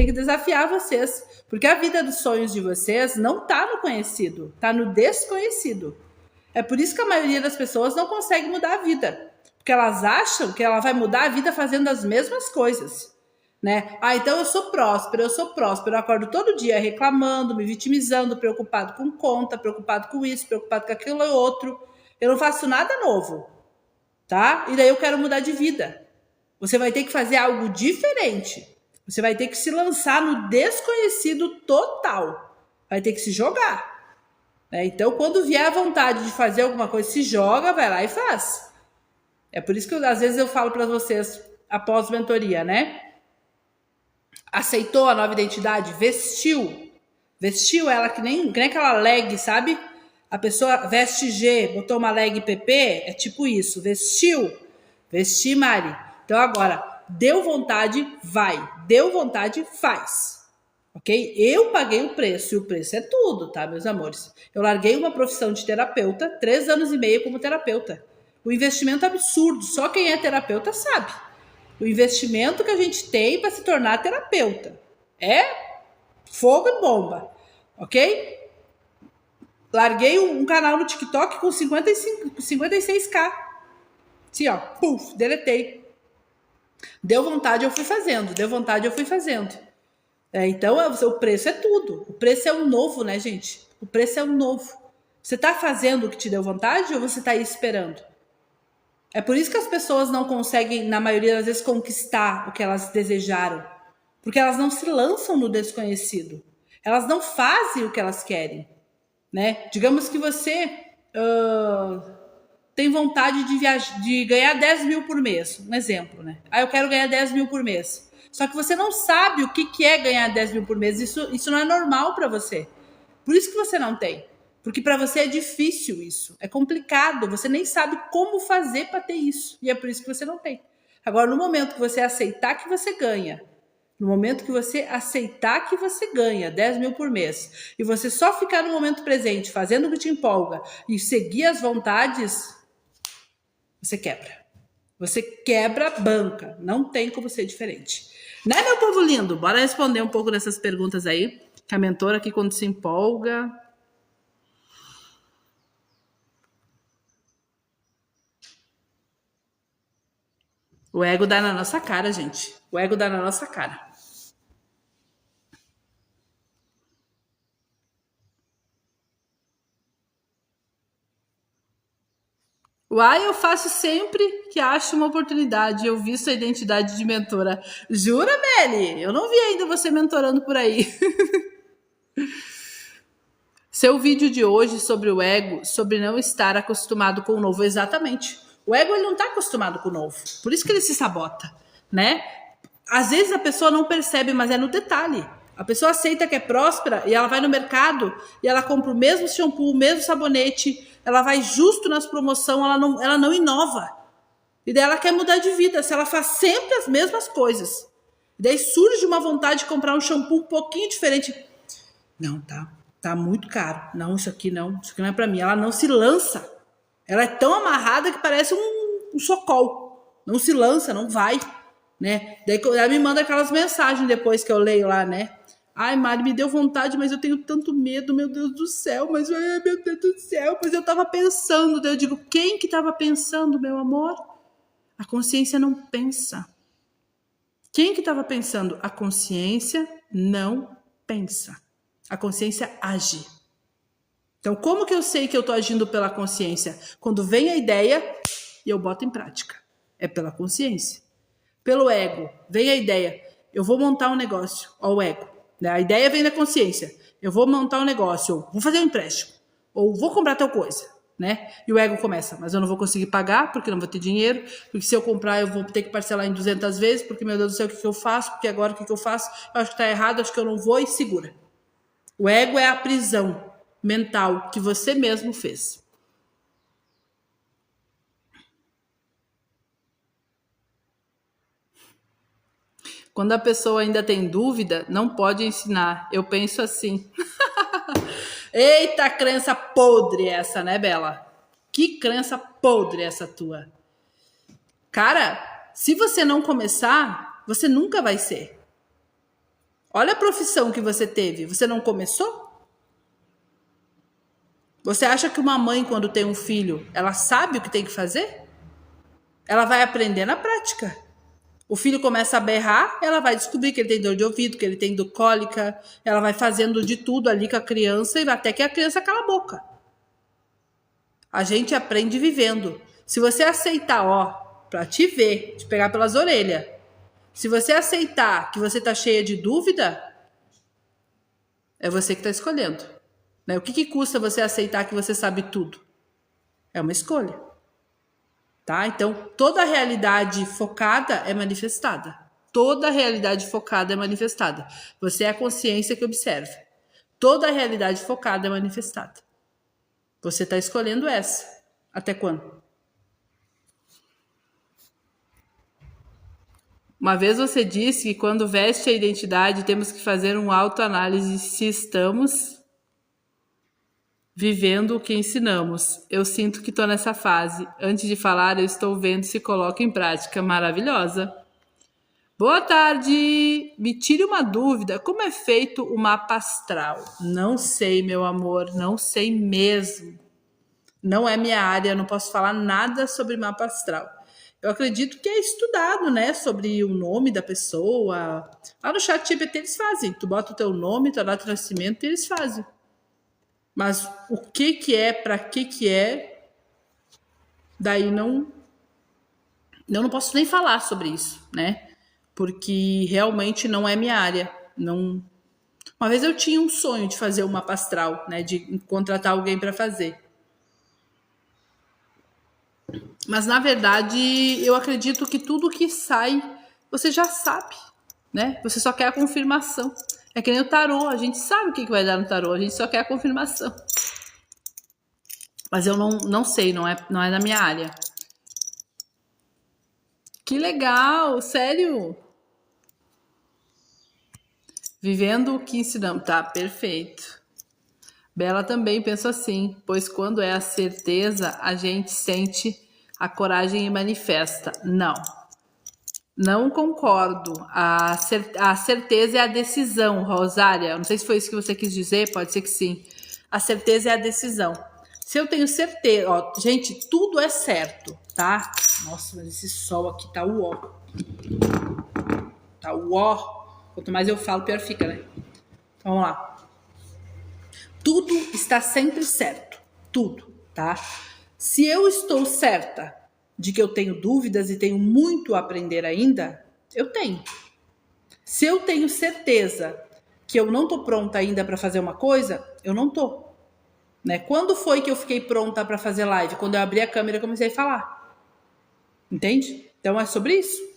tem que desafiar vocês, porque a vida dos sonhos de vocês não tá no conhecido, tá no desconhecido. É por isso que a maioria das pessoas não consegue mudar a vida, porque elas acham que ela vai mudar a vida fazendo as mesmas coisas, né? Ah, então eu sou próspera, eu acordo todo dia reclamando, me vitimizando, preocupado com conta, preocupado com isso, preocupado com aquilo e outro. Eu não faço nada novo, tá? E daí eu quero mudar de vida. Você vai ter que fazer algo diferente. Você vai ter que se lançar no desconhecido total. Vai ter que se jogar. Então, quando vier a vontade de fazer alguma coisa, se joga, vai lá e faz. É por isso que às vezes eu falo para vocês, após mentoria, né? Aceitou a nova identidade? Vestiu. Vestiu ela que nem aquela leg, sabe? A pessoa veste G, botou uma leg PP, é tipo isso. Vestiu. Vesti, Mari. Então agora, deu vontade, vai. Deu vontade, faz. Ok? Eu paguei o preço, e o preço é tudo, tá, meus amores? Eu larguei uma profissão de terapeuta, 3 anos e meio como terapeuta. O investimento é absurdo, só quem é terapeuta sabe. O investimento que a gente tem para se tornar terapeuta é fogo e bomba, ok? Larguei um canal no TikTok com 56k. Assim, ó, puf, deletei. Deu vontade, eu fui fazendo. Deu vontade, eu fui fazendo. Então, o preço é tudo. O preço é o novo, né, gente? O preço é o novo. Você tá fazendo o que te deu vontade ou você tá aí esperando? É por isso que as pessoas não conseguem, na maioria das vezes, conquistar o que elas desejaram. Porque elas não se lançam no desconhecido. Elas não fazem o que elas querem, né? Digamos que você tem vontade de ganhar 10 mil por mês. Um exemplo, né? Eu quero ganhar 10 mil por mês. Só que você não sabe o que é ganhar 10 mil por mês. Isso não é normal para você. Por isso que você não tem. Porque para você é difícil isso. É complicado. Você nem sabe como fazer para ter isso. E é por isso que você não tem. Agora, no momento que você aceitar que você ganha, no momento que você aceitar que você ganha 10 mil por mês, e você só ficar no momento presente, fazendo o que te empolga, e seguir as vontades, você quebra. Você quebra a banca. Não tem como ser diferente. Né, meu povo lindo? Bora responder um pouco dessas perguntas aí. Que a mentora aqui, quando se empolga... O ego dá na nossa cara, gente. O ego dá na nossa cara. Uai, eu faço sempre que acho uma oportunidade. Eu vi sua identidade de mentora. Jura, Meli? Eu não vi ainda você mentorando por aí. Seu vídeo de hoje sobre o ego, sobre não estar acostumado com o novo. Exatamente. O ego ele não está acostumado com o novo. Por isso que ele se sabota, né? Às vezes a pessoa não percebe, mas é no detalhe. A pessoa aceita que é próspera e ela vai no mercado e ela compra o mesmo shampoo, o mesmo sabonete, ela vai justo nas promoções, ela não inova. E daí ela quer mudar de vida, se ela faz sempre as mesmas coisas. E daí surge uma vontade de comprar um shampoo um pouquinho diferente. Não, tá muito caro. Não, isso aqui não é pra mim. Ela não se lança. Ela é tão amarrada que parece um socol. Não se lança, não vai. Né? Daí ela me manda aquelas mensagens depois que eu leio lá, né? Ai, Mari, me deu vontade, mas eu tenho tanto medo, meu Deus do céu, mas ai, meu Deus do céu, mas eu tava pensando. Daí eu digo, quem que tava pensando, meu amor? A consciência não pensa. Quem que tava pensando? A consciência não pensa. A consciência age. Então, como que eu sei que eu tô agindo pela consciência? Quando vem a ideia e eu boto em prática. É pela consciência. Pelo ego, vem a ideia, eu vou montar um negócio, ó, o ego, né? A ideia vem da consciência, eu vou montar um negócio, ou vou fazer um empréstimo, ou vou comprar tal coisa, né? E o ego começa, mas eu não vou conseguir pagar, porque não vou ter dinheiro, porque se eu comprar eu vou ter que parcelar em 200 vezes, porque meu Deus do céu, o que eu faço? Porque agora o que eu faço? Eu acho que tá errado, acho que eu não vou, e segura. O ego é a prisão mental que você mesmo fez. Quando a pessoa ainda tem dúvida, não pode ensinar. Eu penso assim. Eita, crença podre essa, né, Bela? Que crença podre essa tua. Cara, se você não começar, você nunca vai ser. Olha a profissão que você teve. Você não começou? Você acha que uma mãe, quando tem um filho, ela sabe o que tem que fazer? Ela vai aprender na prática. O filho começa a berrar, ela vai descobrir que ele tem dor de ouvido, que ele tem dor cólica, ela vai fazendo de tudo ali com a criança e até que a criança cala a boca. A gente aprende vivendo. Se você aceitar, ó, pra te ver, te pegar pelas orelhas, se você aceitar que você tá cheia de dúvida, é você que tá escolhendo. Né? O que custa você aceitar que você sabe tudo? É uma escolha. Tá? Então, toda realidade focada é manifestada. Toda realidade focada é manifestada. Você é a consciência que observa. Toda realidade focada é manifestada. Você está escolhendo essa. Até quando? Uma vez você disse que quando veste a identidade temos que fazer uma autoanálise se estamos vivendo o que ensinamos. Eu sinto que estou nessa fase. Antes de falar, eu estou vendo se coloca em prática. Maravilhosa. Boa tarde! Me tire uma dúvida. Como é feito o mapa astral? Não sei, meu amor. Não sei mesmo. Não é minha área. Não posso falar nada sobre mapa astral. Eu acredito que é estudado, né? Sobre o nome da pessoa. Lá no chat GPT eles fazem. Tu bota o teu nome, tua data de nascimento e eles fazem. Mas o que é, para que é, daí não... Eu não posso nem falar sobre isso, né? Porque realmente não é minha área. Não. Uma vez eu tinha um sonho de fazer um mapa astral, né? De contratar alguém para fazer. Mas na verdade, eu acredito que tudo que sai, você já sabe, né? Você só quer a confirmação. É que nem o tarô, a gente sabe o que vai dar no tarô, a gente só quer a confirmação. Mas eu não sei, não é da minha área. Que legal, sério? Vivendo o que ensinamos. Tá, perfeito. Bela também pensa assim, pois quando é a certeza, a gente sente a coragem e manifesta. Não concordo. A certeza é a decisão, Rosária. Não sei se foi isso que você quis dizer, pode ser que sim. A certeza é a decisão. Se eu tenho certeza, ó, gente, tudo é certo, tá? Nossa, mas esse sol aqui tá uó. Tá uó. Quanto mais eu falo, pior fica, né? Então, vamos lá. Tudo está sempre certo. Tudo, tá? Se eu estou certa de que eu tenho dúvidas e tenho muito a aprender ainda, eu tenho. Se eu tenho certeza que eu não tô pronta ainda para fazer uma coisa, eu não tô. Né? Quando foi que eu fiquei pronta para fazer live? Quando eu abri a câmera e comecei a falar. Entende? Então é sobre isso.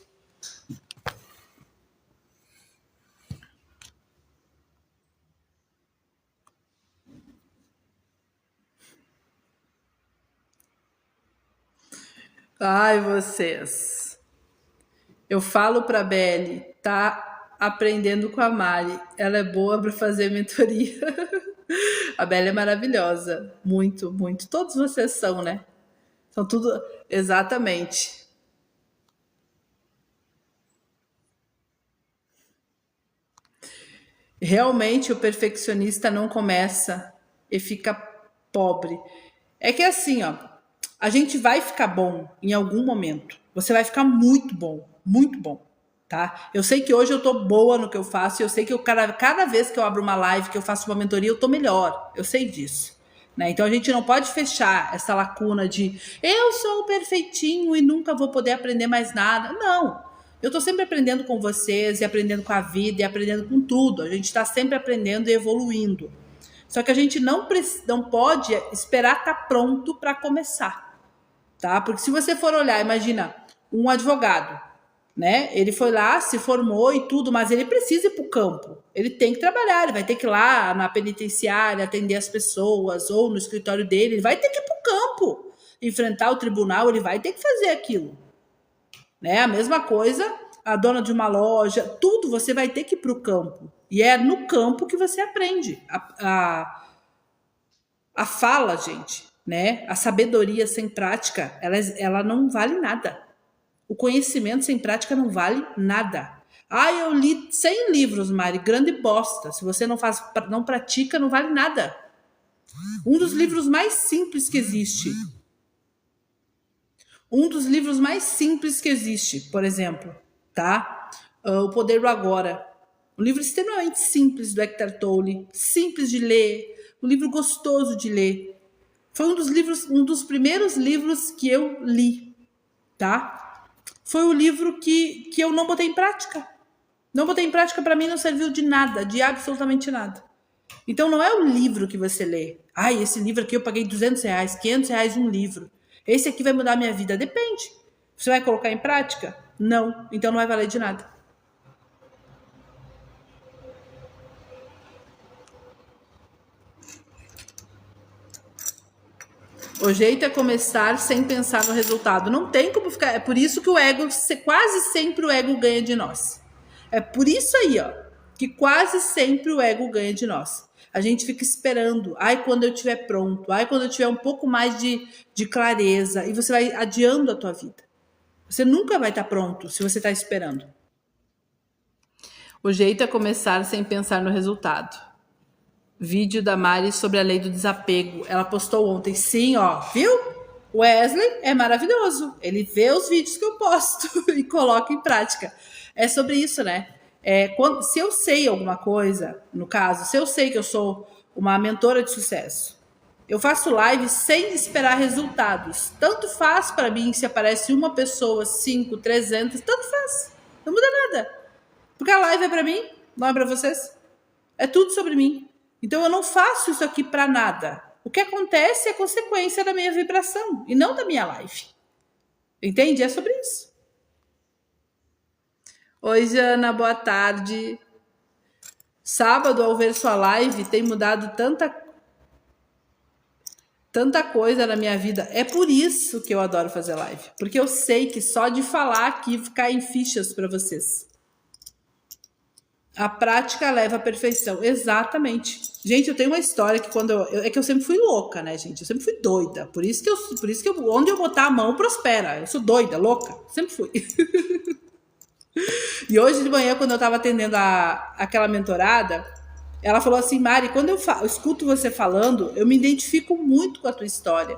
Ai, vocês. Eu falo pra Belle, tá aprendendo com a Mari. Ela é boa para fazer mentoria. A Belle é maravilhosa. Muito, muito. Todos vocês são, né? São tudo. Exatamente. Realmente o perfeccionista não começa e fica pobre. É que assim, ó, a gente vai ficar bom em algum momento. Você vai ficar muito bom, tá? Eu sei que hoje eu tô boa no que eu faço, eu sei que cada vez que eu abro uma live, que eu faço uma mentoria, eu tô melhor. Eu sei disso. Né? Então a gente não pode fechar essa lacuna de eu sou o perfeitinho e nunca vou poder aprender mais nada. Não. Eu tô sempre aprendendo com vocês e aprendendo com a vida e aprendendo com tudo. A gente está sempre aprendendo e evoluindo. Só que a gente não pode esperar estar pronto para começar, tá? Porque se você for olhar, imagina um advogado, né? Ele foi lá, se formou e tudo, mas ele precisa ir para o campo. Ele tem que trabalhar, ele vai ter que ir lá na penitenciária, atender as pessoas, ou no escritório dele, ele vai ter que ir para o campo, enfrentar o tribunal, ele vai ter que fazer aquilo. Né? A mesma coisa, a dona de uma loja, tudo você vai ter que ir para o campo. E é no campo que você aprende. A fala, gente, né? A sabedoria sem prática, ela não vale nada. O conhecimento sem prática não vale nada. Ah, eu li 100 livros, Mari. Grande bosta. Se você não pratica, não vale nada. Um dos livros mais simples que existe. Um dos livros mais simples que existe, por exemplo, tá? O Poder do Agora. Um livro extremamente simples do Eckhart Tolle, simples de ler, um livro gostoso de ler. Foi um dos primeiros livros que eu li, tá? Foi o livro que eu não botei em prática. Não botei em prática, para mim não serviu de nada, de absolutamente nada. Então não é o livro que você lê. Ai, esse livro aqui eu paguei R$200, R$500 um livro. Esse aqui vai mudar a minha vida. Depende. Você vai colocar em prática? Não. Então não vai valer de nada. O jeito é começar sem pensar no resultado. Não tem como ficar. É por isso que o ego, quase sempre o ego ganha de nós. É por isso aí, ó, que quase sempre o ego ganha de nós. A gente fica esperando. Ai, quando eu estiver pronto. Ai, quando eu tiver um pouco mais de clareza. E você vai adiando a tua vida. Você nunca vai estar pronto se você está esperando. O jeito é começar sem pensar no resultado. Vídeo da Mari sobre a lei do desapego. Ela postou ontem. Sim, ó, viu? O Wesley é maravilhoso. Ele vê os vídeos que eu posto e coloca em prática. É sobre isso, né? Se eu sei alguma coisa, no caso, se eu sei que eu sou uma mentora de sucesso, eu faço live sem esperar resultados. Tanto faz para mim se aparece uma pessoa, 5, 300, tanto faz. Não muda nada. Porque a live é para mim, não é para vocês. É tudo sobre mim. Então eu não faço isso aqui para nada. O que acontece é consequência da minha vibração e não da minha live. Entende? É sobre isso. Oi, Jana, boa tarde. Sábado, ao ver sua live, tem mudado tanta coisa na minha vida. É por isso que eu adoro fazer live. Porque eu sei que só de falar aqui caem fichas para vocês. A prática leva à perfeição. Exatamente. Gente, eu tenho uma história que é que eu sempre fui louca, né, gente? Eu sempre fui doida. Por isso que onde eu botar a mão prospera. Eu sou doida, louca. Sempre fui. E hoje de manhã, quando eu tava atendendo aquela mentorada, ela falou assim: Mari, quando eu escuto você falando, eu me identifico muito com a tua história.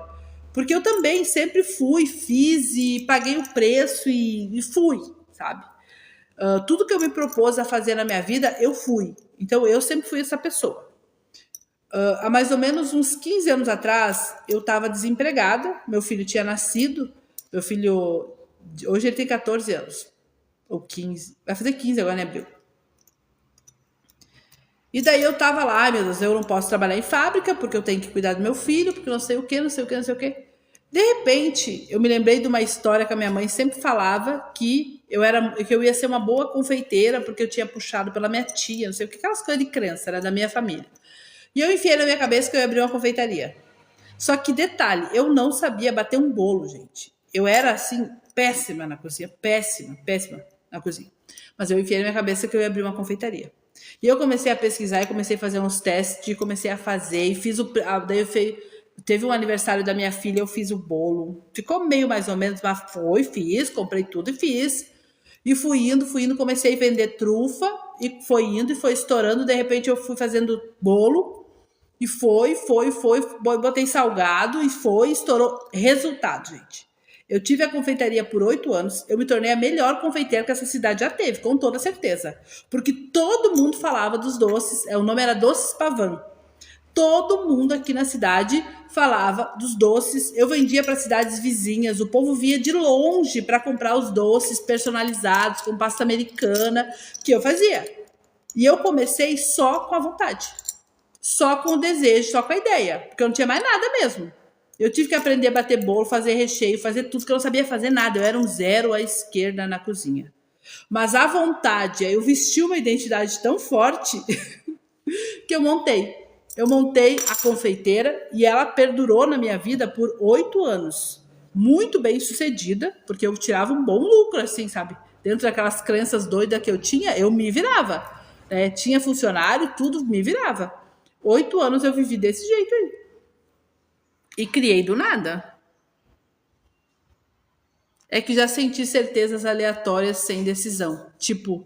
Porque eu também sempre fui, fiz e paguei o preço e fui, sabe? Tudo que eu me propus a fazer na minha vida, eu fui. Então, eu sempre fui essa pessoa. Há mais ou menos uns 15 anos atrás, eu estava desempregada. Meu filho tinha nascido. Meu filho, hoje ele tem 14 anos. Ou 15. Vai fazer 15 agora, né, abril. E daí eu tava lá, ai meu Deus, eu não posso trabalhar em fábrica, porque eu tenho que cuidar do meu filho, porque não sei o que, não sei o que, não sei o que. De repente, eu me lembrei de uma história que a minha mãe sempre falava, que eu ia ser uma boa confeiteira, porque eu tinha puxado pela minha tia, não sei o que, aquelas coisas de crença, era da minha família. E eu enfiei na minha cabeça que eu ia abrir uma confeitaria. Só que detalhe, eu não sabia bater um bolo, gente. Eu era assim, péssima na cozinha, péssima na cozinha. Mas eu enfiei na minha cabeça que eu ia abrir uma confeitaria. E eu comecei a pesquisar e comecei a fazer uns testes, e comecei a fazer, e fiz teve um aniversário da minha filha, eu fiz o bolo. Ficou meio mais ou menos, mas fiz, comprei tudo e fiz. E fui indo, comecei a vender trufa, e foi indo, e foi estourando. De repente eu fui fazendo bolo, e foi, botei salgado, e foi, estourou. Resultado, gente. Eu tive a confeitaria por 8 anos, eu me tornei a melhor confeiteira que essa cidade já teve, com toda certeza. Porque todo mundo falava dos doces, o nome era Doces Pavan. Todo mundo aqui na cidade falava dos doces. Eu vendia para cidades vizinhas, o povo via de longe para comprar os doces personalizados, com pasta americana, que eu fazia. E eu comecei só com a vontade, só com o desejo, só com a ideia, porque eu não tinha mais nada mesmo. Eu tive que aprender a bater bolo, fazer recheio, fazer tudo, que eu não sabia fazer nada. Eu era um zero à esquerda na cozinha. Mas a vontade, eu vesti uma identidade tão forte que eu montei. Eu montei a confeiteira e ela perdurou na minha vida por 8 anos. Muito bem sucedida, porque eu tirava um bom lucro, assim, sabe? Dentro daquelas crenças doidas que eu tinha, eu me virava. Tinha funcionário, tudo, me virava. 8 anos eu vivi desse jeito aí. E criei do nada. É que já senti certezas aleatórias sem decisão. Tipo,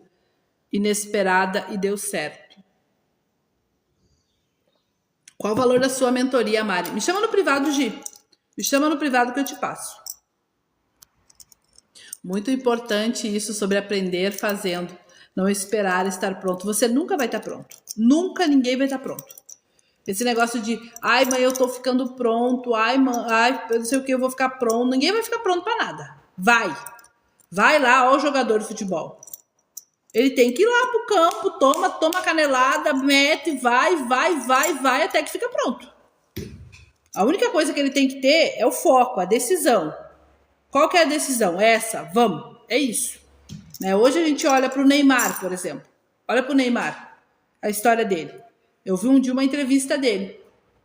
inesperada e deu certo. Qual o valor da sua mentoria, Mari? Me chama no privado, Gi. Me chama no privado que eu te passo. Muito importante isso sobre aprender fazendo. Não esperar estar pronto. Você nunca vai estar pronto. Nunca ninguém vai estar pronto. Esse negócio de, ai, mãe, eu tô ficando pronto. Ai, mãe, ai, eu não sei o que, eu vou ficar pronto. Ninguém vai ficar pronto pra nada. Vai. Vai lá, ó, o jogador de futebol. Ele tem que ir lá pro campo, toma canelada, mete, vai, até que fica pronto. A única coisa que ele tem que ter é o foco, a decisão. Qual que é a decisão? Essa, vamos, é isso. Né? Hoje a gente olha pro Neymar, por exemplo. Olha pro Neymar, a história dele. Eu vi um dia uma entrevista dele,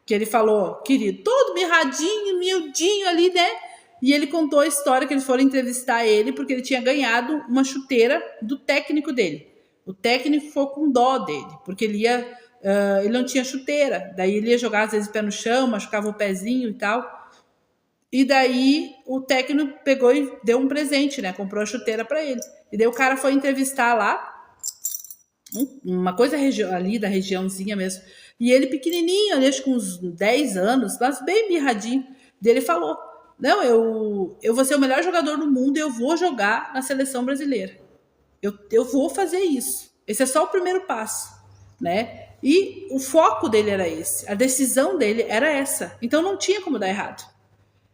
que ele falou, querido, todo mirradinho, miudinho ali, né? E ele contou a história que eles foram entrevistar ele porque ele tinha ganhado uma chuteira do técnico dele. O técnico ficou com dó dele, porque ele não tinha chuteira. Daí ele ia jogar às vezes pé no chão, machucava o pezinho e tal. E daí o técnico pegou e deu um presente, né? Comprou a chuteira para ele. E daí o cara foi entrevistar lá, uma coisa ali da regiãozinha mesmo. E ele pequenininho, ali, acho que uns 10 anos, mas bem mirradinho. Daí ele falou, não, eu vou ser o melhor jogador do mundo e eu vou jogar na seleção brasileira. Eu vou fazer isso. Esse é só o primeiro passo, né? E o foco dele era esse. A decisão dele era essa. Então não tinha como dar errado.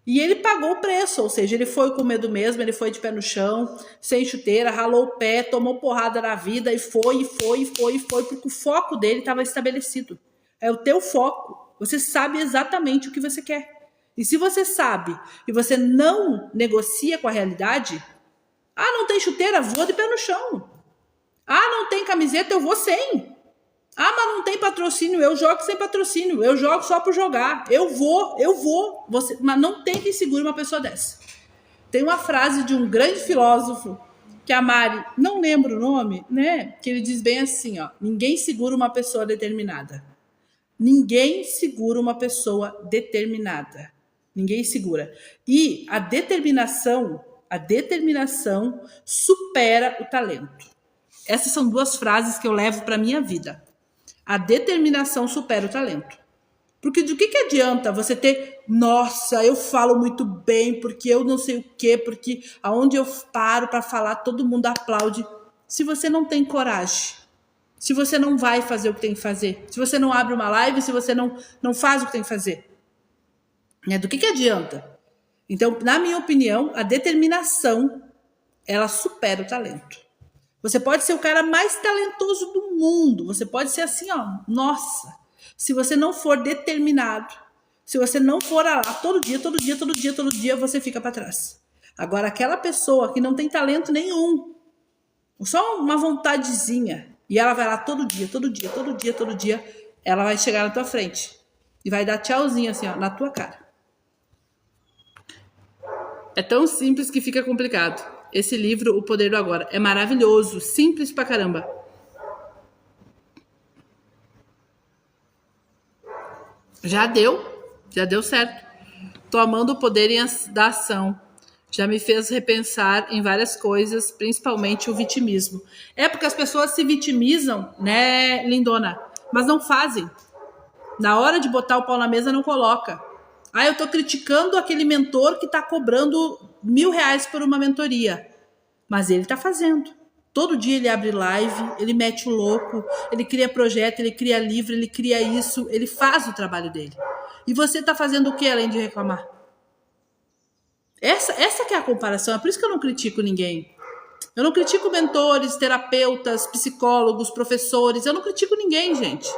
E ele pagou o preço, ou seja, ele foi com medo mesmo, ele foi de pé no chão, sem chuteira, ralou o pé, tomou porrada na vida e foi, porque o foco dele estava estabelecido. É o teu foco. Você sabe exatamente o que você quer. E se você sabe e você não negocia com a realidade, ah, não tem chuteira, vou de pé no chão. Ah, não tem camiseta, eu vou sem. Ah, mas não tem patrocínio, eu jogo sem patrocínio, eu jogo só por jogar, eu vou. Você, mas não tem que segurar uma pessoa dessa. Tem uma frase de um grande filósofo, que a Mari, não lembro o nome, né? Que ele diz bem assim, ó, ninguém segura uma pessoa determinada. Ninguém segura uma pessoa determinada. Ninguém segura. E a determinação supera o talento. Essas são duas frases que eu levo para minha vida. A determinação supera o talento. Porque de que adianta você ter, nossa, eu falo muito bem, porque eu não sei o quê, porque aonde eu paro para falar, todo mundo aplaude. Se você não tem coragem, se você não vai fazer o que tem que fazer, se você não abre uma live, se você não faz o que tem que fazer, né? Do que adianta? Então, na minha opinião, a determinação, ela supera o talento. Você pode ser o cara mais talentoso do mundo. Você pode ser assim, ó, nossa. Se você não for determinado, se você não for lá todo dia, você fica para trás. Agora, aquela pessoa que não tem talento nenhum, só uma vontadezinha, e ela vai lá todo dia, ela vai chegar na tua frente e vai dar tchauzinho assim, ó, na tua cara. É tão simples que fica complicado. Esse livro, O Poder do Agora, é maravilhoso, simples pra caramba. Já deu certo. Tô amando o poder da ação. Já me fez repensar em várias coisas, principalmente o vitimismo. É porque as pessoas se vitimizam, né, lindona? Mas não fazem. Na hora de botar o pau na mesa, não coloca. Ah, eu tô criticando aquele mentor que tá cobrando R$1.000 por uma mentoria. Mas ele tá fazendo. Todo dia ele abre live, ele mete o louco, ele cria projeto, ele cria livro, ele cria isso, ele faz o trabalho dele. E você tá fazendo o que além de reclamar? Essa que é a comparação, é por isso que eu não critico ninguém. Eu não critico mentores, terapeutas, psicólogos, professores, eu não critico ninguém, gente.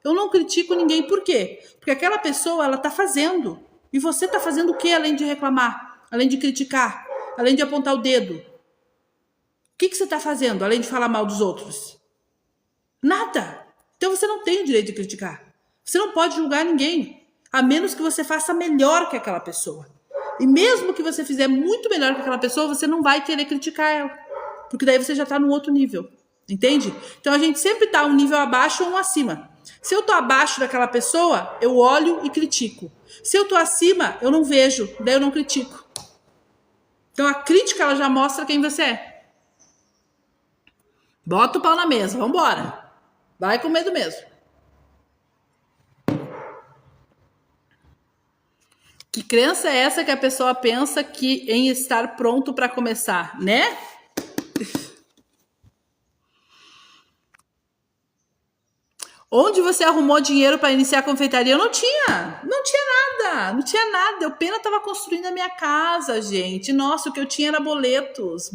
Eu não critico ninguém, por quê? Porque aquela pessoa, ela tá fazendo. E você tá fazendo o que além de reclamar? Além de criticar? Além de apontar o dedo? O que você tá fazendo, além de falar mal dos outros? Nada. Então você não tem o direito de criticar. Você não pode julgar ninguém, a menos que você faça melhor que aquela pessoa. E mesmo que você fizer muito melhor que aquela pessoa, você não vai querer criticar ela. Porque daí você já tá num outro nível. Entende? Então a gente sempre tá um nível abaixo ou um acima. Se eu tô abaixo daquela pessoa, eu olho e critico. Se eu tô acima, eu não vejo, daí eu não critico. Então a crítica, ela já mostra quem você é. Bota o pau na mesa, vambora. Vai com medo mesmo. Que crença é essa que a pessoa pensa que em estar pronto para começar, né? Onde você arrumou dinheiro para iniciar a confeitaria? Eu não tinha nada, não tinha nada. Eu apenas estava construindo a minha casa, gente. Nossa, o que eu tinha era boletos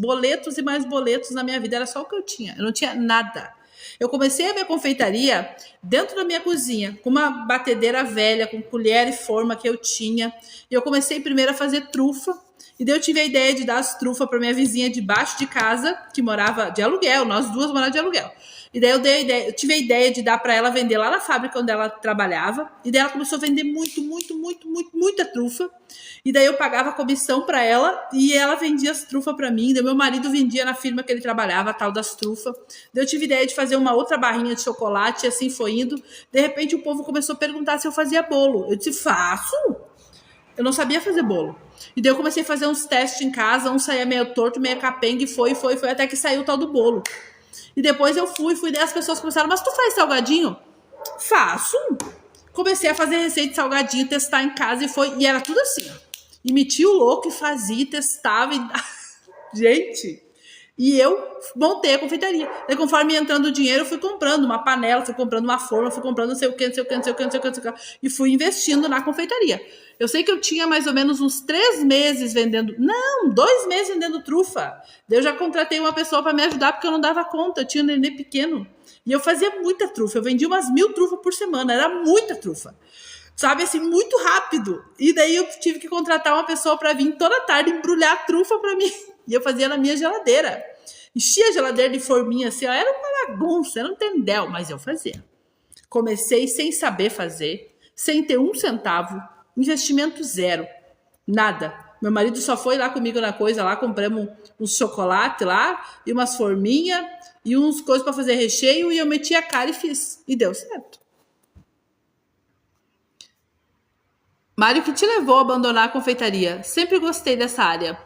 e mais boletos na minha vida. Era só o que eu tinha. Eu não tinha nada. Eu comecei a minha confeitaria dentro da minha cozinha, com uma batedeira velha, com colher e forma que eu tinha. E eu comecei primeiro a fazer trufa. E daí eu tive a ideia de dar as trufas para minha vizinha debaixo de casa, que morava de aluguel. Nós duas morávamos de aluguel. E daí eu tive a ideia de dar para ela vender lá na fábrica onde ela trabalhava. E daí ela começou a vender muita trufa. E daí eu pagava comissão para ela e ela vendia as trufas para mim. Daí meu marido vendia na firma que ele trabalhava, a tal das trufas. Daí eu tive ideia de fazer uma outra barrinha de chocolate e assim foi indo. De repente o povo começou a perguntar se eu fazia bolo. Eu disse, faço. Eu não sabia fazer bolo. E daí eu comecei a fazer uns testes em casa, um saía meio torto, meio capenga, e foi, até que saiu o tal do bolo. E depois eu fui, daí as pessoas começaram, mas tu faz salgadinho? Faço. Comecei a fazer receita de salgadinho, testar em casa e era tudo assim, ó. E metia o louco e fazia, testava e... Gente... E eu montei a confeitaria. Daí, conforme ia entrando o dinheiro, eu fui comprando uma panela, fui comprando uma forma, fui comprando não sei o que. E fui investindo na confeitaria. Eu sei que eu tinha mais ou menos uns 3 meses vendendo... Não, 2 meses vendendo trufa. Daí eu já contratei uma pessoa para me ajudar, porque eu não dava conta. Eu tinha um nenê pequeno. E eu fazia muita trufa. Eu vendia umas 1000 trufas por semana. Era muita trufa. Sabe, assim, muito rápido. E daí eu tive que contratar uma pessoa para vir toda tarde embrulhar a trufa para mim. E eu fazia na minha geladeira. Enchia a geladeira de forminha assim, ó, era uma bagunça, era um tendel, mas eu fazia. Comecei sem saber fazer, sem ter 1 centavo, investimento zero, nada. Meu marido só foi lá comigo na coisa, lá compramos uns chocolate lá, e umas forminhas, e uns coisas para fazer recheio, e eu meti a cara e fiz. E deu certo. Mário, o que te levou a abandonar a confeitaria? Sempre gostei dessa área.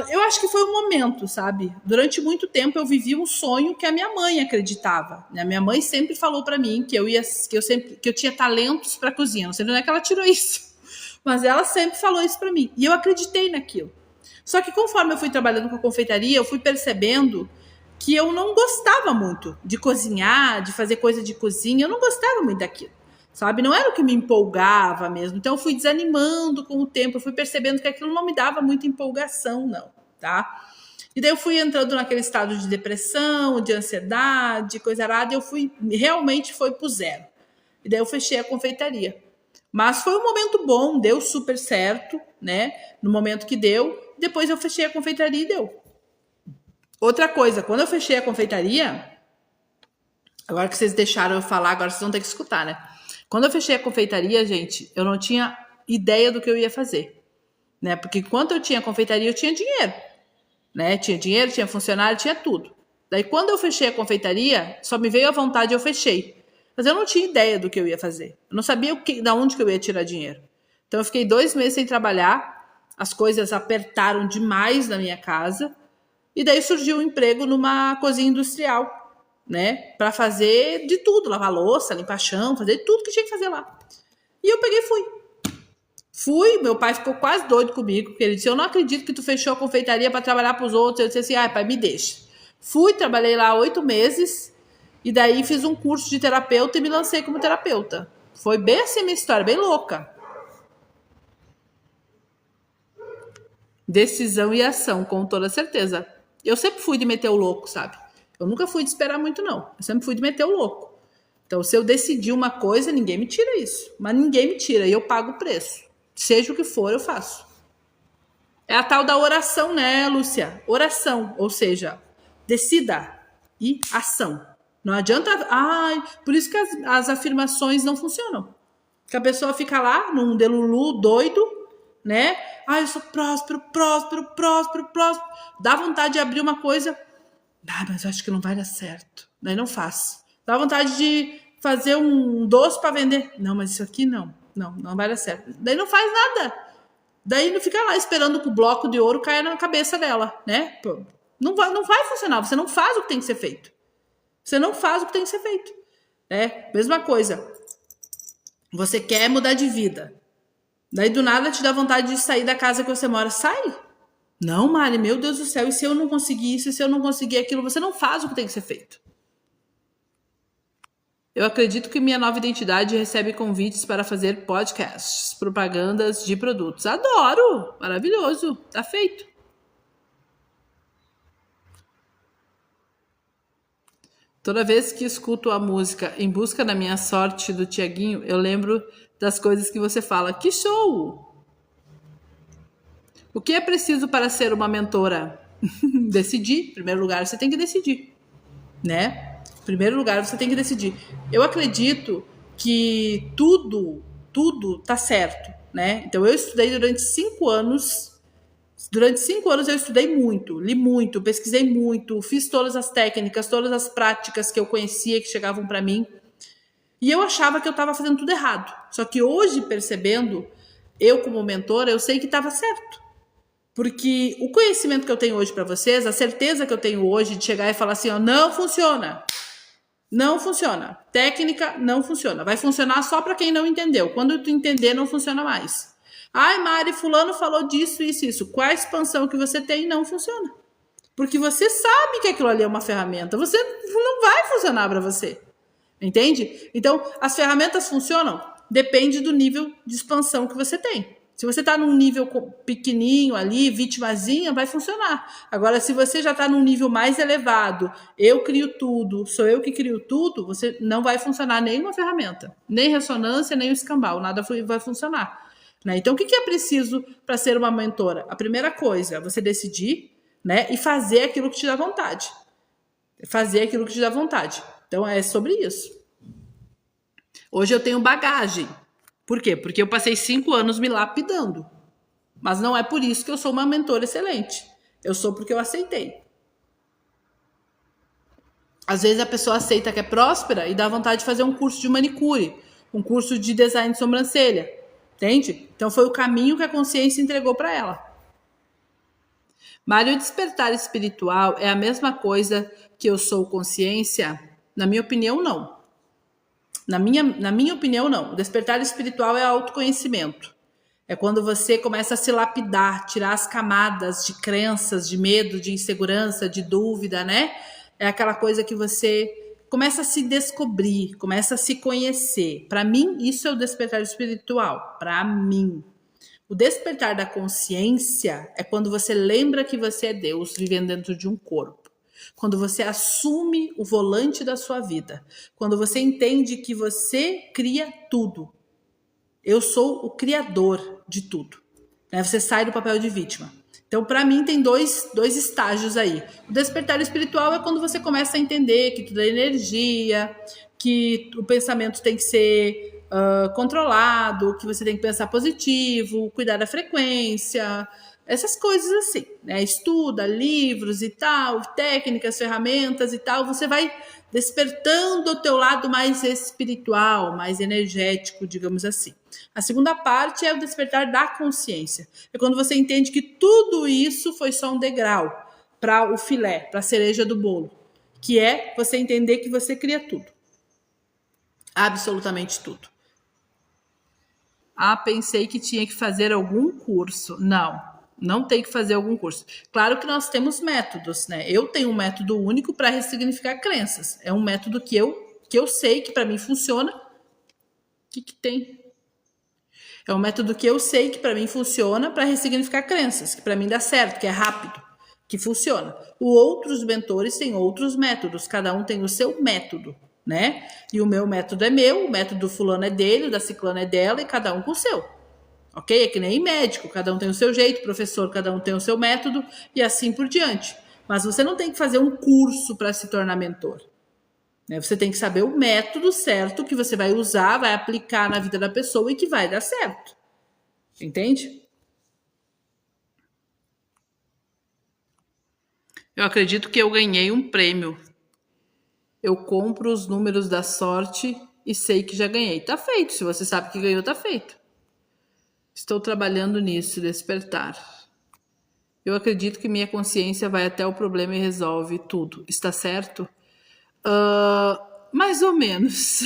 Eu acho que foi um momento, sabe? Durante muito tempo eu vivi um sonho que a minha mãe acreditava. Né? A minha mãe sempre falou para mim que eu tinha talentos para cozinha. Não sei de onde é que ela tirou isso, mas ela sempre falou isso para mim e eu acreditei naquilo. Só que conforme eu fui trabalhando com a confeitaria, eu fui percebendo que eu não gostava muito de cozinhar, de fazer coisa de cozinha. Eu não gostava muito daquilo. Sabe? Não era o que me empolgava mesmo. Então eu fui desanimando com o tempo, eu fui percebendo que aquilo não me dava muita empolgação, não, tá? E daí eu fui entrando naquele estado de depressão, de ansiedade, coisa arada, e eu realmente foi pro zero. E daí eu fechei a confeitaria. Mas foi um momento bom, deu super certo, né? No momento que deu, depois eu fechei a confeitaria e deu. Outra coisa, quando eu fechei a confeitaria, agora que vocês deixaram eu falar, agora vocês vão ter que escutar, né? Quando eu fechei a confeitaria, gente, eu não tinha ideia do que eu ia fazer, né? Porque enquanto eu tinha confeitaria, eu tinha dinheiro, né? Tinha dinheiro, tinha funcionário, tinha tudo. Daí, quando eu fechei a confeitaria, só me veio a vontade e eu fechei. Mas eu não tinha ideia do que eu ia fazer. Eu não sabia da onde que eu ia tirar dinheiro. Então, eu fiquei 2 meses sem trabalhar, as coisas apertaram demais na minha casa, e daí surgiu um emprego numa cozinha industrial, né, para fazer de tudo, lavar louça, limpar chão, fazer tudo que tinha que fazer lá. E eu peguei e fui, meu pai ficou quase doido comigo, porque ele disse, eu não acredito que tu fechou a confeitaria para trabalhar para os outros. Eu disse assim, ai pai, me deixa. Fui, trabalhei lá 8 meses, e daí fiz um curso de terapeuta e me lancei como terapeuta. Foi bem assim a minha história, bem louca. Decisão e ação, com toda certeza. Eu sempre fui de meter o louco, sabe? Eu nunca fui de esperar muito, não. Eu sempre fui de meter o louco. Então, se eu decidir uma coisa, ninguém me tira isso. Mas ninguém me tira e eu pago o preço. Seja o que for, eu faço. É a tal da oração, né, Lúcia? Oração, ou seja, decida e ação. Não adianta... Ai, por isso que as afirmações não funcionam. Que a pessoa fica lá, num delulu doido, né? Ai, eu sou próspero. Dá vontade de abrir uma coisa... Ah, mas eu acho que não vai dar certo. Daí não faz. Dá vontade de fazer um doce para vender. Não, mas isso aqui não vai dar certo. Daí não faz nada. Daí não fica lá esperando que o bloco de ouro caia na cabeça dela, né? Não vai funcionar. Você não faz o que tem que ser feito. Você não faz o que tem que ser feito. Mesma coisa. Você quer mudar de vida. Daí do nada te dá vontade de sair da casa que você mora. Sai. Não, Mari, meu Deus do céu. E se eu não conseguir isso? E se eu não conseguir aquilo? Você não faz o que tem que ser feito. Eu acredito que minha nova identidade recebe convites para fazer podcasts, propagandas de produtos. Adoro! Maravilhoso. Tá feito. Toda vez que escuto a música Em Busca da Minha Sorte do Tiaguinho, eu lembro das coisas que você fala. Que show! O que é preciso para ser uma mentora? Decidir. Em primeiro lugar, você tem que decidir, né? Em primeiro lugar, você tem que decidir. Eu acredito que tudo tá certo, né? Então, eu estudei durante 5 anos. Durante 5 anos eu estudei muito, li muito, pesquisei muito, fiz todas as técnicas, todas as práticas que eu conhecia, que chegavam para mim. E eu achava que eu estava fazendo tudo errado. Só que hoje, percebendo, eu como mentora, eu sei que estava certo. Porque o conhecimento que eu tenho hoje para vocês, a certeza que eu tenho hoje de chegar e falar assim, ó, não funciona. Não funciona. Técnica não funciona. Vai funcionar só para quem não entendeu. Quando tu entender, não funciona mais. Ai, Mari, fulano falou disso, isso, isso. Qual a expansão que você tem? Não funciona. Porque você sabe que aquilo ali é uma ferramenta. Você não vai funcionar para você. Entende? Então, as ferramentas funcionam? Depende do nível de expansão que você tem. Se você está num nível pequenininho ali, vitimazinha, vai funcionar. Agora, se você já está num nível mais elevado, eu crio tudo, sou eu que crio tudo, você não vai funcionar nenhuma ferramenta. Nem ressonância, nem o escambau. Nada vai funcionar. Né? Então, o que é preciso para ser uma mentora? A primeira coisa, você decidir, né, e fazer aquilo que te dá vontade. Fazer aquilo que te dá vontade. Então, é sobre isso. Hoje eu tenho bagagem. Por quê? Porque eu passei 5 anos me lapidando. Mas não é por isso que eu sou uma mentora excelente. Eu sou porque eu aceitei. Às vezes a pessoa aceita que é próspera e dá vontade de fazer um curso de manicure, um curso de design de sobrancelha. Entende? Então foi o caminho que a consciência entregou para ela. Mário, o despertar espiritual é a mesma coisa que eu sou consciência? Na minha opinião, não. Na minha opinião, não. O despertar espiritual é autoconhecimento. É quando você começa a se lapidar, tirar as camadas de crenças, de medo, de insegurança, de dúvida, né? É aquela coisa que você começa a se descobrir, começa a se conhecer. Para mim, isso é o despertar espiritual. Para mim. O despertar da consciência é quando você lembra que você é Deus vivendo dentro de um corpo. Quando você assume o volante da sua vida. Quando você entende que você cria tudo. Eu sou o criador de tudo. Você sai do papel de vítima. Então, para mim, tem dois estágios aí. O despertar espiritual é quando você começa a entender que tudo é energia, que o pensamento tem que ser controlado, que você tem que pensar positivo, cuidar da frequência, essas coisas assim, né? Estuda livros e tal, técnicas, ferramentas e tal, você vai despertando o teu lado mais espiritual, mais energético, digamos assim. A segunda parte é o despertar da consciência. É quando você entende que tudo isso foi só um degrau para o filé, para a cereja do bolo, que é você entender que você cria tudo. Absolutamente tudo. Ah, pensei que tinha que fazer algum curso. Não tem que fazer algum curso. Claro que nós temos métodos, né? Eu tenho um método único para ressignificar crenças. É um método que eu sei que para mim funciona. O que tem? É um método que eu sei que para mim funciona para ressignificar crenças, que para mim dá certo, que é rápido, que funciona. Outros mentores têm outros métodos, cada um tem o seu método, né? E o meu método é meu, o método do fulano é dele, o da ciclana é dela e cada um com o seu. Ok? É que nem médico, cada um tem o seu jeito, professor, cada um tem o seu método e assim por diante. Mas você não tem que fazer um curso para se tornar mentor. Você tem que saber o método certo que você vai usar, vai aplicar na vida da pessoa e que vai dar certo. Entende? Eu acredito que eu ganhei um prêmio. Eu compro os números da sorte e sei que já ganhei. Tá feito. Se você sabe que ganhou, tá feito. Estou trabalhando nisso, despertar. Eu acredito que minha consciência vai até o problema e resolve tudo. Está certo? Mais ou menos.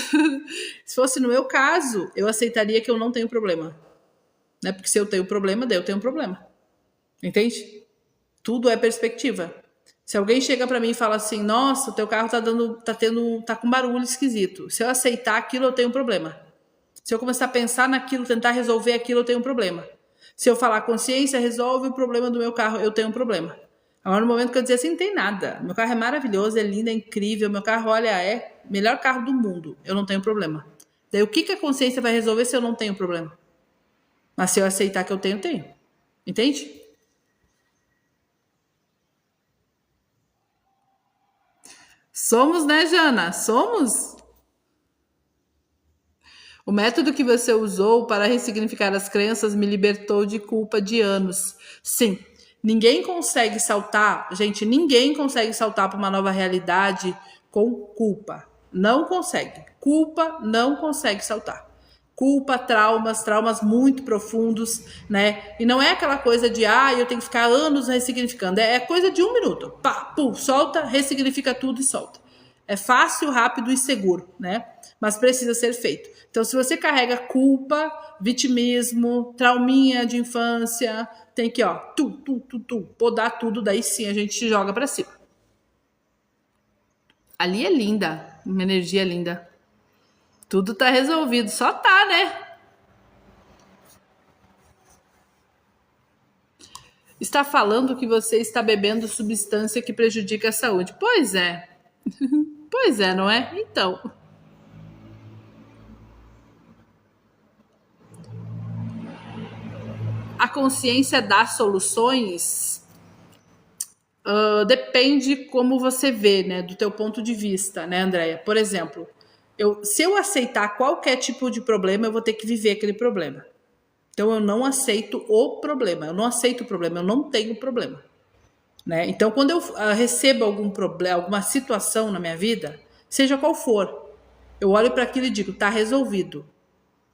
Se fosse no meu caso, eu aceitaria que eu não tenho problema. Né? Porque se eu tenho problema, daí eu tenho problema. Entende? Tudo é perspectiva. Se alguém chega para mim e fala assim, nossa, o teu carro tá com barulho esquisito. Se eu aceitar aquilo, eu tenho um problema. Se eu começar a pensar naquilo, tentar resolver aquilo, eu tenho um problema. Se eu falar consciência, resolve o problema do meu carro, eu tenho um problema. Agora, no momento que eu dizer assim, não tem nada. Meu carro é maravilhoso, é lindo, é incrível. Meu carro, olha, é o melhor carro do mundo. Eu não tenho problema. Daí, o que a consciência vai resolver se eu não tenho problema? Mas se eu aceitar que eu tenho, tenho. Entende? Somos, né, Jana? Somos? O método que você usou para ressignificar as crenças me libertou de culpa de anos. Sim, ninguém consegue saltar, gente, ninguém consegue saltar para uma nova realidade com culpa. Não consegue. Culpa não consegue saltar. Culpa, traumas muito profundos, né? E não é aquela coisa de, eu tenho que ficar anos ressignificando. É coisa de 1 minuto. Pá, pum, solta, ressignifica tudo e solta. É fácil, rápido e seguro, né? Mas precisa ser feito. Então, se você carrega culpa, vitimismo, trauminha de infância, tem que, podar tudo, daí sim a gente joga pra cima. Ali é linda, uma energia linda. Tudo tá resolvido, só tá, né? Está falando que você está bebendo substância que prejudica a saúde. Pois é. Pois é, não é? Então. A consciência dá soluções? Depende como você vê, né? Do teu ponto de vista, né, Andréia? Por exemplo, se eu aceitar qualquer tipo de problema, eu vou ter que viver aquele problema. Então, eu não aceito o problema. Eu não aceito o problema. Eu não tenho problema. Né? Então, quando eu recebo algum problema, alguma situação na minha vida, seja qual for, eu olho para aquilo e digo, tá resolvido.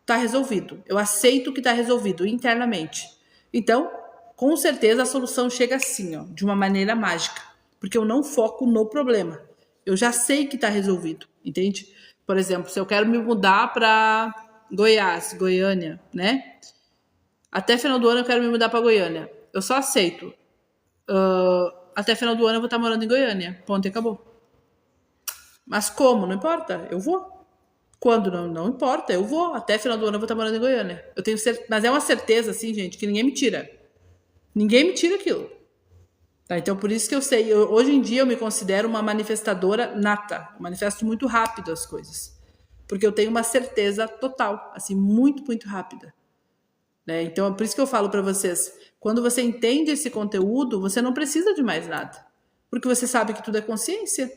Tá resolvido. Eu aceito que tá resolvido internamente. Então, com certeza a solução chega assim, de uma maneira mágica. Porque eu não foco no problema. Eu já sei que tá resolvido, entende? Por exemplo, se eu quero me mudar para Goiânia, né? Até final do ano eu quero me mudar para Goiânia. Eu só aceito. Até final do ano eu vou estar morando em Goiânia. Ponto e acabou. Mas como? Não importa. Eu vou. Quando? Não importa. Eu vou. Até final do ano eu vou estar morando em Goiânia. Eu tenho certeza. Mas é uma certeza, assim, gente, que ninguém me tira. Ninguém me tira aquilo. Tá? Então, por isso que eu sei. Hoje em dia eu me considero uma manifestadora nata. Eu manifesto muito rápido as coisas. Porque eu tenho uma certeza total. Assim, muito rápida. Né? Então, é por isso que eu falo para vocês, quando você entende esse conteúdo, você não precisa de mais nada, porque você sabe que tudo é consciência.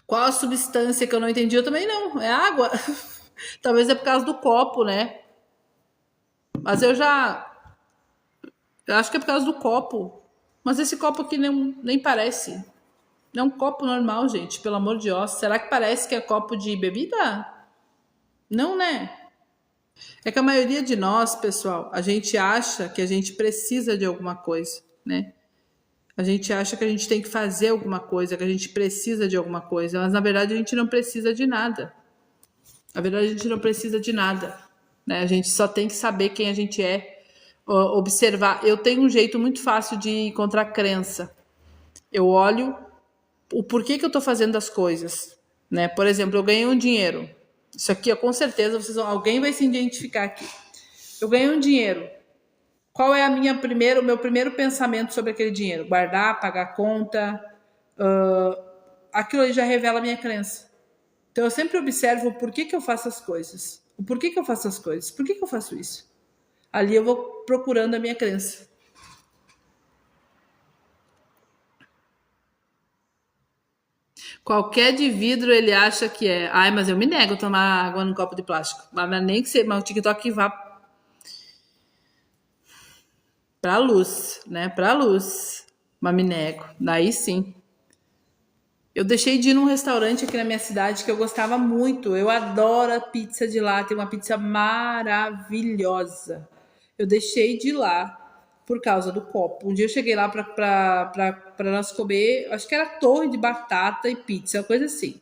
Qual a substância que eu não entendi? Eu também não, é água. Talvez é por causa do copo, né? Mas eu acho que é por causa do copo. Mas esse copo aqui nem parece. É um copo normal, gente, pelo amor de Deus. Será que parece que é copo de bebida? Não, né? É que a maioria de nós, pessoal, a gente acha que a gente precisa de alguma coisa, né? A gente acha que a gente tem que fazer alguma coisa, que a gente precisa de alguma coisa, mas na verdade a gente não precisa de nada. Na verdade a gente não precisa de nada, né? A gente só tem que saber quem a gente é, observar. Eu tenho um jeito muito fácil de encontrar crença. Eu olho o porquê que eu tô fazendo as coisas, né? Por exemplo, eu ganhei um dinheiro. Isso aqui, com certeza, alguém vai se identificar aqui. Eu ganhei um dinheiro. Qual é o meu primeiro pensamento sobre aquele dinheiro? Guardar, pagar conta. Aquilo aí já revela a minha crença. Então, eu sempre observo o porquê que eu faço as coisas. O porquê que eu faço as coisas. Por que eu faço isso? Ali eu vou procurando a minha crença. Qualquer de vidro ele acha que é. Ai, mas eu me nego a tomar água num copo de plástico. Mas nem que seja, mas o TikTok vá pra luz, né? Pra luz. Mas me nego. Daí sim. Eu deixei de ir num restaurante aqui na minha cidade que eu gostava muito. Eu adoro a pizza de lá. Tem uma pizza maravilhosa. Eu deixei de ir lá por causa do copo. Um dia eu cheguei lá para nós comer, acho que era torre de batata e pizza, uma coisa assim.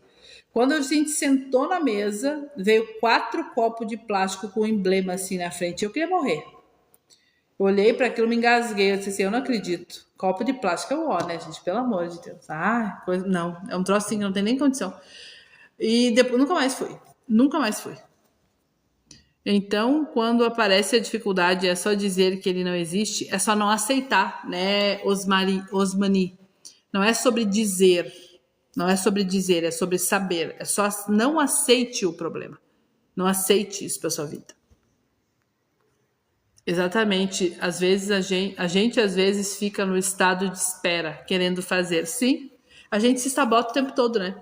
Quando a gente sentou na mesa, veio 4 copos de plástico com um emblema assim na frente. Eu queria morrer. Eu olhei para aquilo, me engasguei. Eu disse assim, eu não acredito. Copo de plástico é o ó, né, gente? Pelo amor de Deus. Ah, coisa... não. É um trocinho, não tem nem condição. E depois, nunca mais fui. Nunca mais fui. Então, quando aparece a dificuldade, é só dizer que ele não existe, é só não aceitar, né, Osmani? Não é sobre dizer, não é sobre dizer, é sobre saber. É só não aceite o problema. Não aceite isso para sua vida. Exatamente. Às vezes a gente às vezes fica no estado de espera, querendo fazer. Sim, a gente se sabota o tempo todo, né?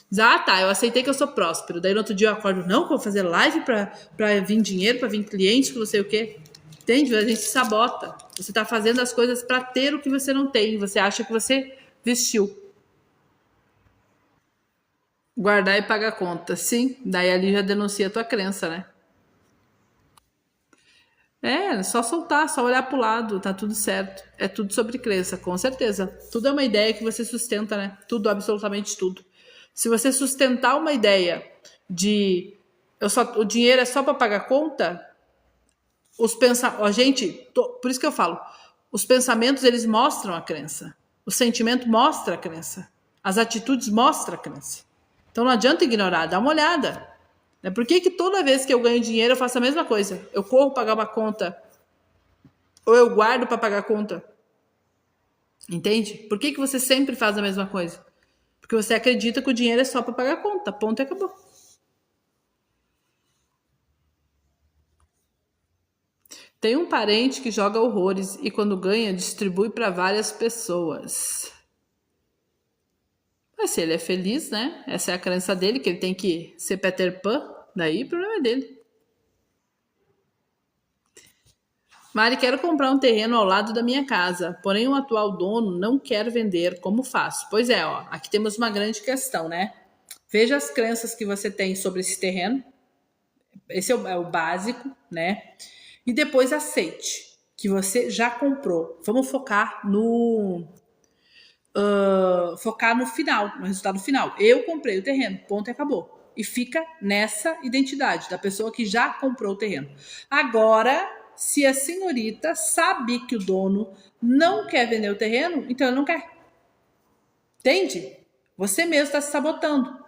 Diz, ah, tá, eu aceitei que eu sou próspero. Daí no outro dia eu acordo, não, vou fazer live pra vir dinheiro, pra vir cliente, que não sei o quê. Entende? A gente se sabota. Você tá fazendo as coisas pra ter o que você não tem. Você acha que você vestiu. Guardar e pagar conta. Sim, daí ali já denuncia a tua crença, né? É, só soltar, só olhar pro lado, tá tudo certo. É tudo sobre crença, com certeza. Tudo é uma ideia que você sustenta, né? Tudo, absolutamente tudo. Se você sustentar uma ideia de o dinheiro é só para pagar conta, os pensamentos, gente, por isso que eu falo, os pensamentos eles mostram a crença. O sentimento mostra a crença. As atitudes mostram a crença. Então não adianta ignorar, dá uma olhada. Por que toda vez que eu ganho dinheiro eu faço a mesma coisa? Eu corro pagar uma conta ou eu guardo para pagar a conta? Entende? Por que você sempre faz a mesma coisa? Porque você acredita que o dinheiro é só para pagar a conta. Ponto e acabou. Tem um parente que joga horrores e quando ganha distribui para várias pessoas. Mas se ele é feliz, né? Essa é a crença dele, que ele tem que ser Peter Pan. Daí o problema é dele. Mari, quero comprar um terreno ao lado da minha casa, porém o atual dono não quer vender. Como faço? Pois é, ó, aqui temos uma grande questão, né? Veja as crenças que você tem sobre esse terreno. Esse é o básico, né? E depois aceite que você já comprou. Vamos focar no final, no resultado final. Eu comprei o terreno, ponto e acabou. E fica nessa identidade da pessoa que já comprou o terreno. Agora, se a senhorita sabe que o dono não quer vender o terreno, então ele não quer. Entende? Você mesmo está se sabotando.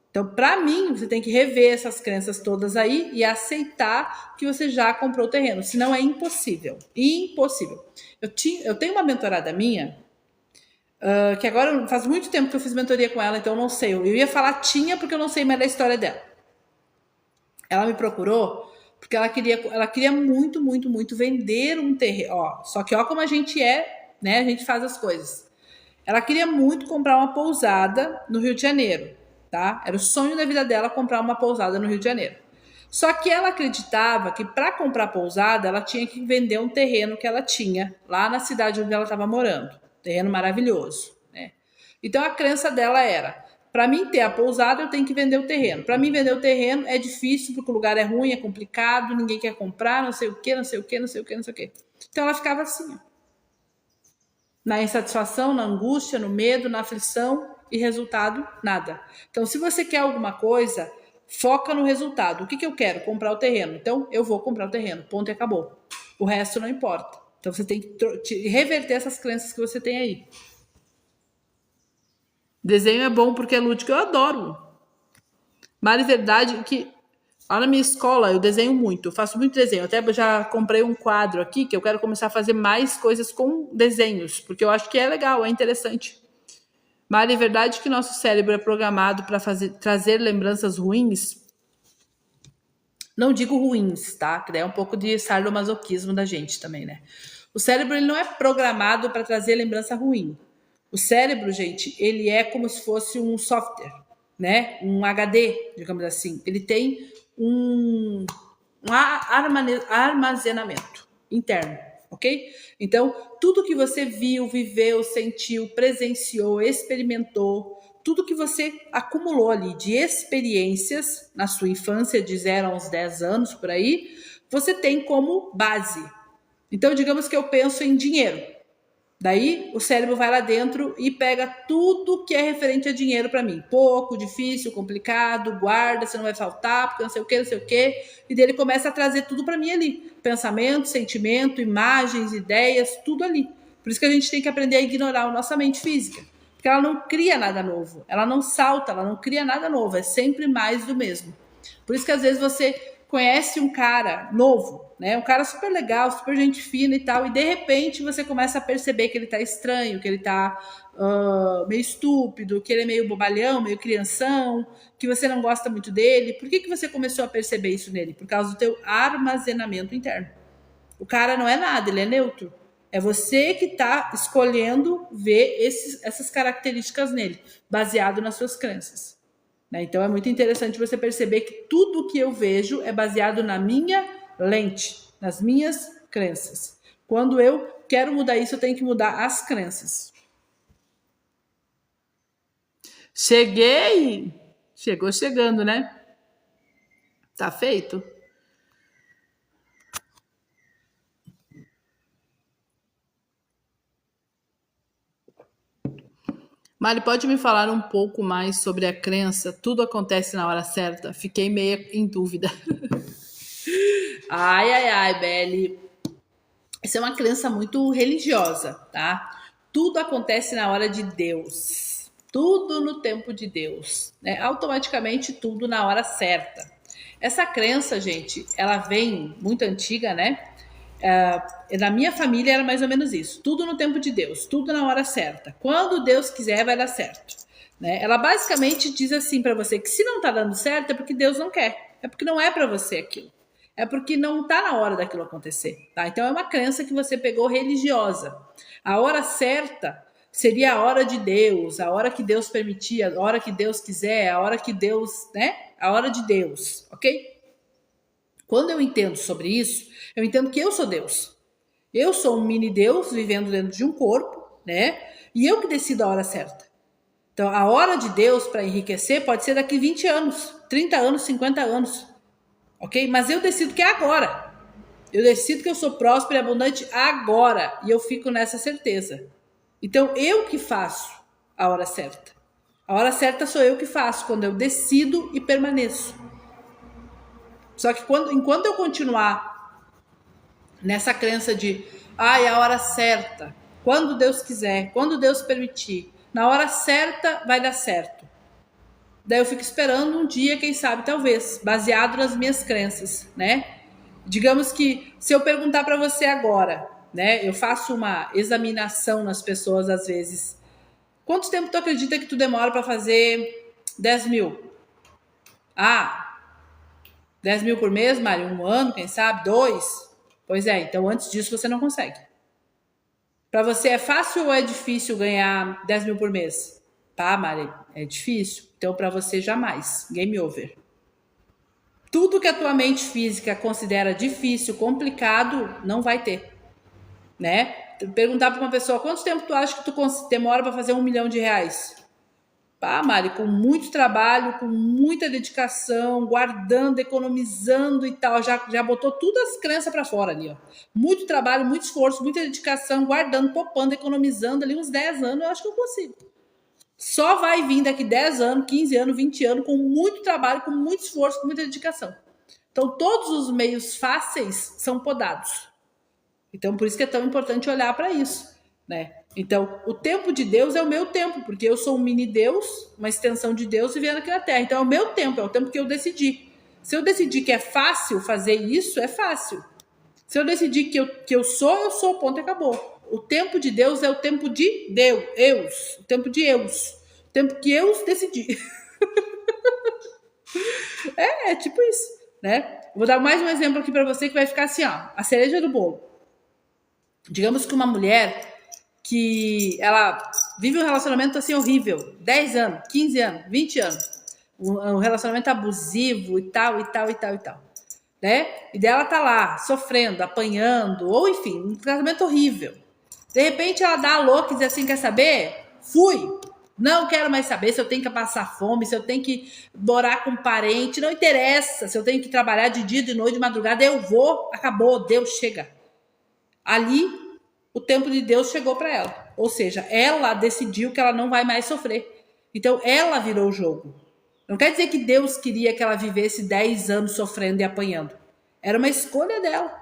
Então, para mim, você tem que rever essas crenças todas aí e aceitar que você já comprou o terreno. Senão é impossível. Impossível. Eu tenho uma mentorada minha, que agora faz muito tempo que eu fiz mentoria com ela, então eu não sei. Eu ia falar tinha porque eu não sei mais da história dela. Ela me procurou porque ela queria muito, muito, muito vender um terreno. Ó, só que ó como a gente é, né? A gente faz as coisas. Ela queria muito comprar uma pousada no Rio de Janeiro, tá? Era o sonho da vida dela comprar uma pousada no Rio de Janeiro. Só que ela acreditava que para comprar pousada ela tinha que vender um terreno que ela tinha lá na cidade onde ela estava morando. Terreno maravilhoso, né? Então a crença dela era: para mim ter a pousada eu tenho que vender o terreno. Para mim vender o terreno é difícil porque o lugar é ruim, é complicado, ninguém quer comprar, não sei o que, não sei o que, não sei o que, não sei o que. Então ela ficava assim, ó, na insatisfação, na angústia, no medo, na aflição e resultado, nada. Então, se você quer alguma coisa, foca no resultado. O que eu quero? Comprar o terreno. Então, eu vou comprar o terreno. Ponto e acabou. O resto não importa. Então, você tem que reverter essas crenças que você tem aí. Desenho é bom porque é lúdico. Eu adoro. Mas, verdade, que lá na minha escola eu desenho muito, eu faço muito desenho. Até já comprei um quadro aqui que eu quero começar a fazer mais coisas com desenhos, porque eu acho que é legal, é interessante. Mas é verdade que nosso cérebro é programado para trazer lembranças ruins. Não digo ruins, tá? Que daí é um pouco de sadomasoquismo da gente também, né? O cérebro ele não é programado para trazer lembrança ruim. O cérebro, gente, ele é como se fosse um software, né? Um HD, digamos assim. Ele tem um armazenamento interno, ok? Então, tudo que você viu, viveu, sentiu, presenciou, experimentou, tudo que você acumulou ali de experiências na sua infância, de 0 a uns 10 anos, por aí, você tem como base. Então, digamos que eu penso em dinheiro. Daí, o cérebro vai lá dentro e pega tudo que é referente a dinheiro para mim. Pouco, difícil, complicado, guarda, você não vai faltar, porque não sei o que, não sei o que. E daí ele começa a trazer tudo para mim ali. Pensamento, sentimento, imagens, ideias, tudo ali. Por isso que a gente tem que aprender a ignorar a nossa mente física. Porque ela não cria nada novo. Ela não salta, ela não cria nada novo. É sempre mais do mesmo. Por isso que às vezes você conhece um cara novo, né? Um cara super legal, super gente fina e tal, e de repente você começa a perceber que ele tá estranho, que ele tá meio estúpido, que ele é meio bobalhão, meio crianção, que você não gosta muito dele. Por que você começou a perceber isso nele? Por causa do teu armazenamento interno. O cara não é nada, ele é neutro. É você que está escolhendo ver essas características nele, baseado nas suas crenças. Né? Então é muito interessante você perceber que tudo que eu vejo é baseado na minha lente, nas minhas crenças. Quando eu quero mudar isso, eu tenho que mudar as crenças. Cheguei! Chegou chegando, né? Tá feito? Mari, pode me falar um pouco mais sobre a crença? Tudo acontece na hora certa? Fiquei meio em dúvida. Ai, Beli. Essa é uma crença muito religiosa, tá? Tudo acontece na hora de Deus. Tudo no tempo de Deus. Né? Automaticamente tudo na hora certa. Essa crença, gente, ela vem muito antiga, né? Na minha família era mais ou menos isso. Tudo no tempo de Deus, tudo na hora certa. Quando Deus quiser, vai dar certo. Né? Ela basicamente diz assim para você que se não tá dando certo é porque Deus não quer. É porque não é para você aquilo. É porque não tá na hora daquilo acontecer. Tá? Então é uma crença que você pegou religiosa. A hora certa seria a hora de Deus, a hora que Deus permitir, a hora que Deus quiser, a hora que Deus, né? A hora de Deus, ok? Quando eu entendo sobre isso, eu entendo que eu sou Deus. Eu sou um mini Deus vivendo dentro de um corpo, né? E eu que decido a hora certa. Então, a hora de Deus para enriquecer pode ser daqui 20 anos, 30 anos, 50 anos. Ok? Mas eu decido que é agora. Eu decido que eu sou próspero e abundante agora. E eu fico nessa certeza. Então, eu que faço a hora certa. A hora certa sou eu que faço, quando eu decido e permaneço. Só que enquanto eu continuar nessa crença de é a hora certa, quando Deus quiser, quando Deus permitir, na hora certa vai dar certo. Daí eu fico esperando um dia, quem sabe, talvez, baseado nas minhas crenças, né? Digamos que se eu perguntar para você agora, né? Eu faço uma examinação nas pessoas às vezes. Quanto tempo tu acredita que tu demora para fazer 10 mil? 10 mil por mês, Mário? Um ano, quem sabe? 2? Pois é, então antes disso você não consegue. Para você é fácil ou é difícil ganhar 10 mil por mês? Tá, Mário, é difícil. Então para você jamais. Game over. Tudo que a tua mente física considera difícil, complicado, não vai ter. Né? Perguntar para uma pessoa, quanto tempo tu acha que tu demora para fazer R$1 milhão? Mari, com muito trabalho, com muita dedicação, guardando, economizando e tal, já botou todas as crenças para fora ali, ó. Muito trabalho, muito esforço, muita dedicação, guardando, poupando, economizando ali uns 10 anos, eu acho que eu consigo. Só vai vir daqui 10 anos, 15 anos, 20 anos, com muito trabalho, com muito esforço, com muita dedicação. Então, todos os meios fáceis são podados. Então, por isso que é tão importante olhar para isso, né? Então, o tempo de Deus é o meu tempo, porque eu sou um mini Deus, uma extensão de Deus vivendo aqui na Terra. Então, é o meu tempo, é o tempo que eu decidi. Se eu decidir que é fácil fazer isso, é fácil. Se eu decidir que eu sou, ponto e acabou. O tempo de Deus é o tempo de Deus, o tempo de Eus, o tempo que eu decidi. É tipo isso, né? Vou dar mais um exemplo aqui para você que vai ficar assim, ó, a cereja do bolo. Digamos que uma mulher que ela vive um relacionamento assim horrível, 10 anos, 15 anos, 20 anos, um relacionamento abusivo e tal, né? E dela tá lá, sofrendo, apanhando, ou enfim, um tratamento horrível. De repente ela dá a louca e diz assim, quer saber? Fui! Não quero mais saber se eu tenho que passar fome, se eu tenho que morar com um parente, não interessa, se eu tenho que trabalhar de dia, de noite, de madrugada, eu vou, acabou, Deus chega. ali o tempo de Deus chegou para ela. Ou seja, ela decidiu que ela não vai mais sofrer. Então, ela virou o jogo. Não quer dizer que Deus queria que ela vivesse 10 anos sofrendo e apanhando. Era uma escolha dela.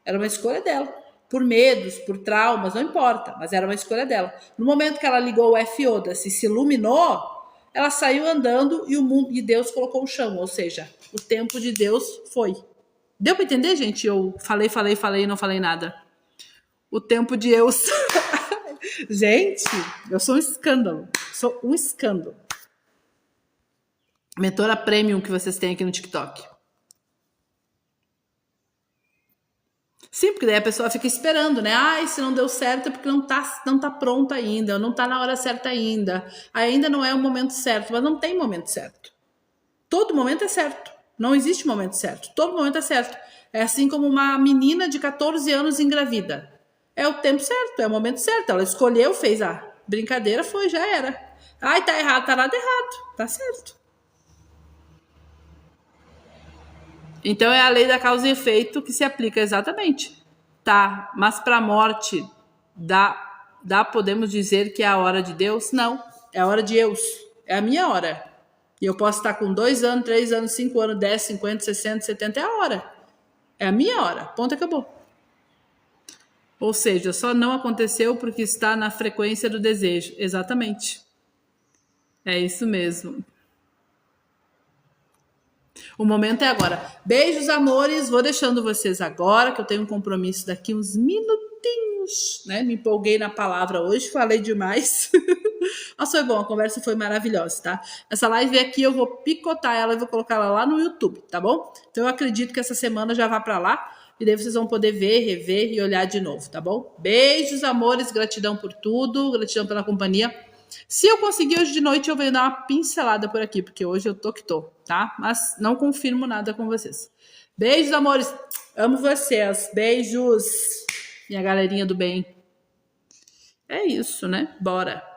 Era uma escolha dela. Por medos, por traumas, não importa, mas era uma escolha dela. No momento que ela ligou o F-Oda-se, se iluminou, ela saiu andando e o mundo de Deus colocou o chão. Ou seja, o tempo de Deus foi. Deu para entender, gente? Eu falei e não falei nada. O tempo de Deus. Gente, eu sou um escândalo. Sou um escândalo. Mentora Premium que vocês têm aqui no TikTok. Sim, porque daí a pessoa fica esperando, né? Ai, se não deu certo é porque não tá pronto ainda, não tá na hora certa ainda. Ainda não é o momento certo, mas não tem momento certo. Todo momento é certo. Não existe momento certo. Todo momento é certo. É assim como uma menina de 14 anos engravida. É o tempo certo, é o momento certo. Ela escolheu, fez a brincadeira, foi, já era. Ai, tá errado, tá nada errado. Tá certo. Então é a lei da causa e efeito que se aplica exatamente. Tá, mas para a morte podemos dizer que é a hora de Deus? Não, é a hora de Deus. É a minha hora. E eu posso estar com 2 anos, 3 anos, 5 anos, 10, 50, 60, 70, é a hora. É a minha hora. Ponto, acabou. Ou seja, só não aconteceu porque está na frequência do desejo. Exatamente. É isso mesmo. O momento é agora. Beijos, amores. Vou deixando vocês agora, que eu tenho um compromisso daqui uns minutinhos, né? Me empolguei na palavra hoje, falei demais. Mas foi bom, a conversa foi maravilhosa, tá? Essa live aqui eu vou picotar ela e vou colocar ela lá no YouTube, tá bom? Então eu acredito que essa semana já vá pra lá. E daí vocês vão poder ver, rever e olhar de novo, tá bom? Beijos, amores, gratidão por tudo, gratidão pela companhia. Se eu conseguir hoje de noite, eu venho dar uma pincelada por aqui, porque hoje eu tô que tô, tá? Mas não confirmo nada com vocês. Beijos, amores. Amo vocês. Beijos, minha galerinha do bem. É isso, né? Bora.